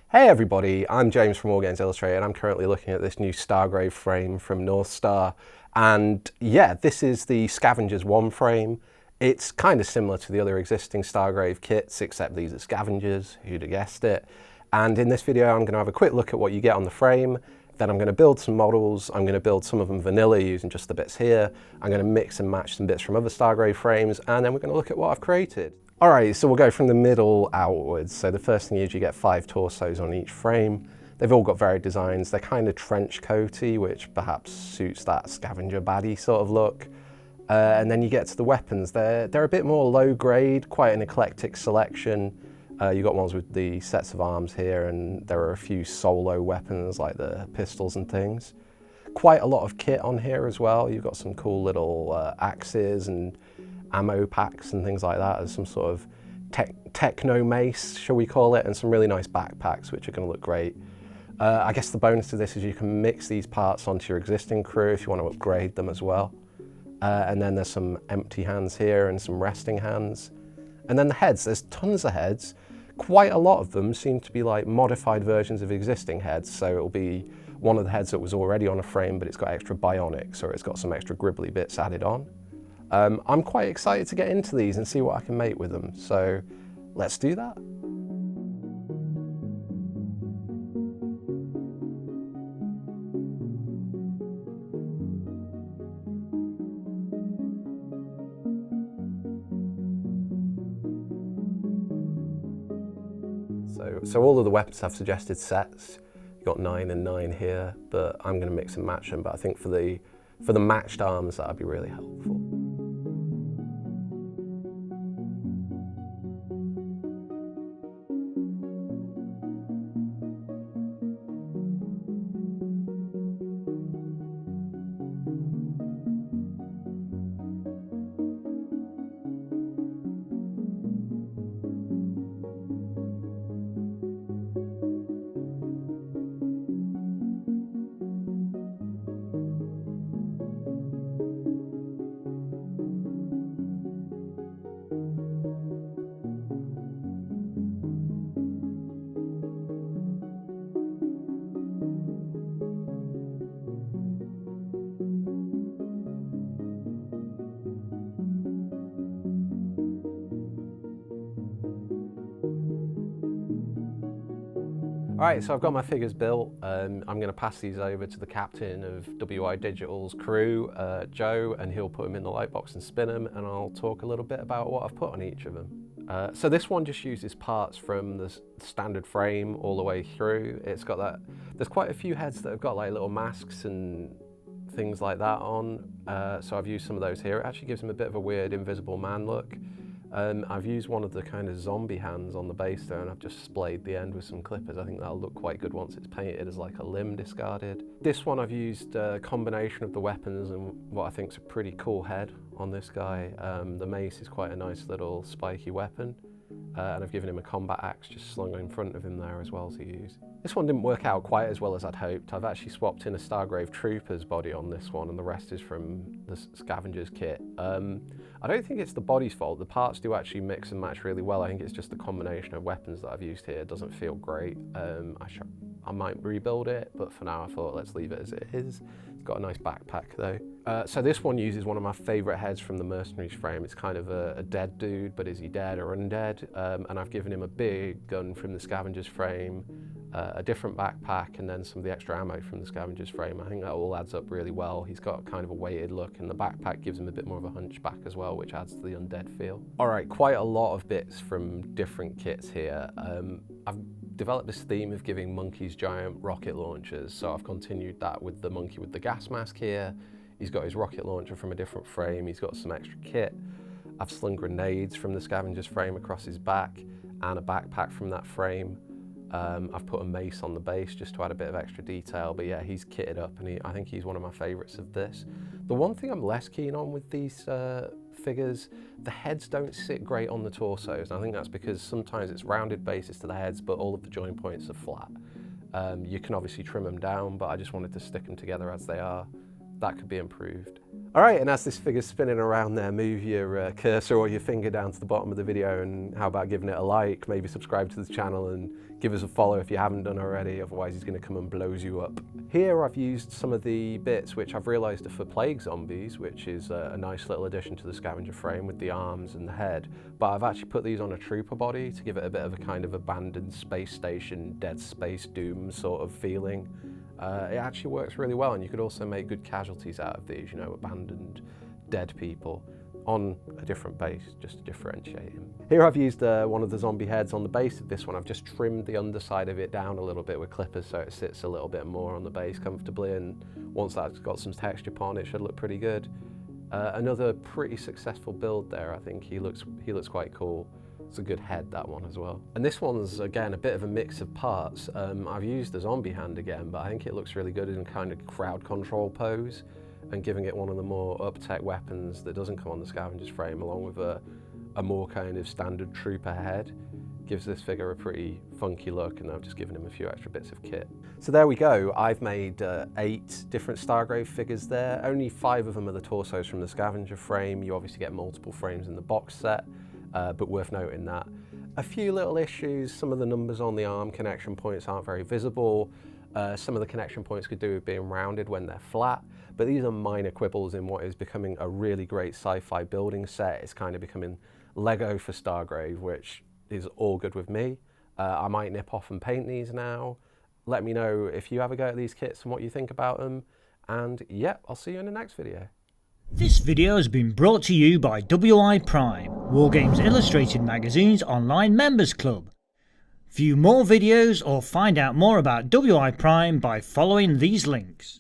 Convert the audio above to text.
Hey everybody, I'm James from Wargames Illustrated and I'm currently looking at this new Stargrave frame from North Star. And yeah, this is the Scavengers 1 frame. It's kind of similar to the other existing Stargrave kits, except these are Scavengers, who'd have guessed it. And in this video, I'm going to have a quick look at what you get on the frame. Then I'm going to build some models. I'm going to build some of them vanilla using just the bits here. I'm going to mix and match some bits from other Stargrave frames, and then we're going to look at what I've created. All right, so we'll go from the middle outwards. So the first thing is you get 5 torsos on each frame. They've all got varied designs. They're kind of trench coaty, which perhaps suits that scavenger baddie sort of look. And then you get to the weapons. They're a bit more low grade, quite an eclectic selection. You've got ones with the sets of arms here, and there are a few solo weapons like the pistols and things. Quite a lot of kit on here as well. You've got some cool little axes and ammo packs and things like that as some sort of techno mace, shall we call it, and some really nice backpacks which are going to look great. I guess the bonus to this is you can mix these parts onto your existing crew if you want to upgrade them as well. And then there's some empty hands here and some resting hands. And then the heads, there's tons of heads. Quite a lot of them seem to be like modified versions of existing heads, so it'll be one of the heads that was already on a frame but it's got extra bionics or it's got some extra gribbly bits added on. I'm quite excited to get into these and see what I can make with them, so let's do that. So all of the weapons have suggested sets. You've got 9 and 9 here, but I'm going to mix and match them. But I think for the matched arms, that would be really helpful. All right, so I've got my figures built. I'm going to pass these over to the captain of WI Digital's crew, Joe, and he'll put them in the lightbox and spin them, and I'll talk a little bit about what I've put on each of them. So this one just uses parts from the standard frame all the way through. It's got that, there's quite a few heads that have got like little masks and things like that on, so I've used some of those here. It actually gives them a bit of a weird Invisible Man look. I've used one of the kind of zombie hands on the base there, and I've just splayed the end with some clippers. I think that'll look quite good once it's painted as like a limb discarded. This one I've used a combination of the weapons and what I think is a pretty cool head on this guy. The mace is quite a nice little spiky weapon, and I've given him a combat axe just slung in front of him there as well to use. This one didn't work out quite as well as I'd hoped. I've actually swapped in a Stargrave Troopers body on this one, and the rest is from the Scavengers kit. I don't think it's the body's fault. The parts do actually mix and match really well. I think it's just the combination of weapons that I've used here doesn't feel great. I might rebuild it, but for now I thought let's leave it as it is. It's got a nice backpack though. So this one uses one of my favourite heads from the Mercenaries frame. It's kind of a dead dude, but is he dead or undead? And I've given him a big gun from the Scavengers frame, a different backpack, and then some of the extra ammo from the Scavengers frame. I think that all adds up really well. He's got kind of a weighted look, and the backpack gives him a bit more of a hunchback as well, which adds to the undead feel. All right, quite a lot of bits from different kits here. I've developed this theme of giving monkeys giant rocket launchers, so I've continued that with the monkey with the gas mask here. He's got his rocket launcher from a different frame. He's got some extra kit. I've slung grenades from the Scavengers frame across his back and a backpack from that frame. I've put a mace on the base just to add a bit of extra detail, but yeah, he's kitted up, and I think he's one of my favourites of this. The one thing I'm less keen on with these figures, the heads don't sit great on the torsos, and I think that's because sometimes it's rounded bases to the heads, but all of the joint points are flat. You can obviously trim them down, but I just wanted to stick them together as they are. That could be improved. Alright, and as this figure's spinning around there, move your cursor or your finger down to the bottom of the video, and how about giving it a like, maybe subscribe to the channel and give us a follow if you haven't done already, otherwise he's going to come and blows you up. Here I've used some of the bits which I've realised are for plague zombies, which is a nice little addition to the scavenger frame with the arms and the head, but I've actually put these on a trooper body to give it a bit of a kind of abandoned space station, Dead Space Doom sort of feeling. It actually works really well, and you could also make good casualties out of these, you know, abandoned dead people on a different base, just to differentiate him. Here I've used one of the zombie heads on the base of this one. I've just trimmed the underside of it down a little bit with clippers so it sits a little bit more on the base comfortably, and once that's got some texture upon it, should look pretty good. Another pretty successful build there, I think. He looks quite cool. It's a good head, that one as well. And this one's, again, a bit of a mix of parts. I've used the zombie hand again, but I think it looks really good in kind of crowd control pose, and giving it one of the more up-tech weapons that doesn't come on the scavenger's frame, along with a more kind of standard trooper head, gives this figure a pretty funky look, and I've just given him a few extra bits of kit. So there we go. I've made 8 different Stargrave figures there. Only 5 of them are the torsos from the scavenger frame. You obviously get multiple frames in the box set, but worth noting that. A few little issues. Some of the numbers on the arm connection points aren't very visible. Some of the connection points could do with being rounded when they're flat, but these are minor quibbles in what is becoming a really great sci-fi building set. It's kind of becoming Lego for Stargrave, which is all good with me. I might nip off and paint these now. Let me know if you have a go at these kits and what you think about them. And yeah, I'll see you in the next video. This video has been brought to you by WiPrime, Wargames Illustrated magazine's online members club. View more videos or find out more about WiPrime by following these links.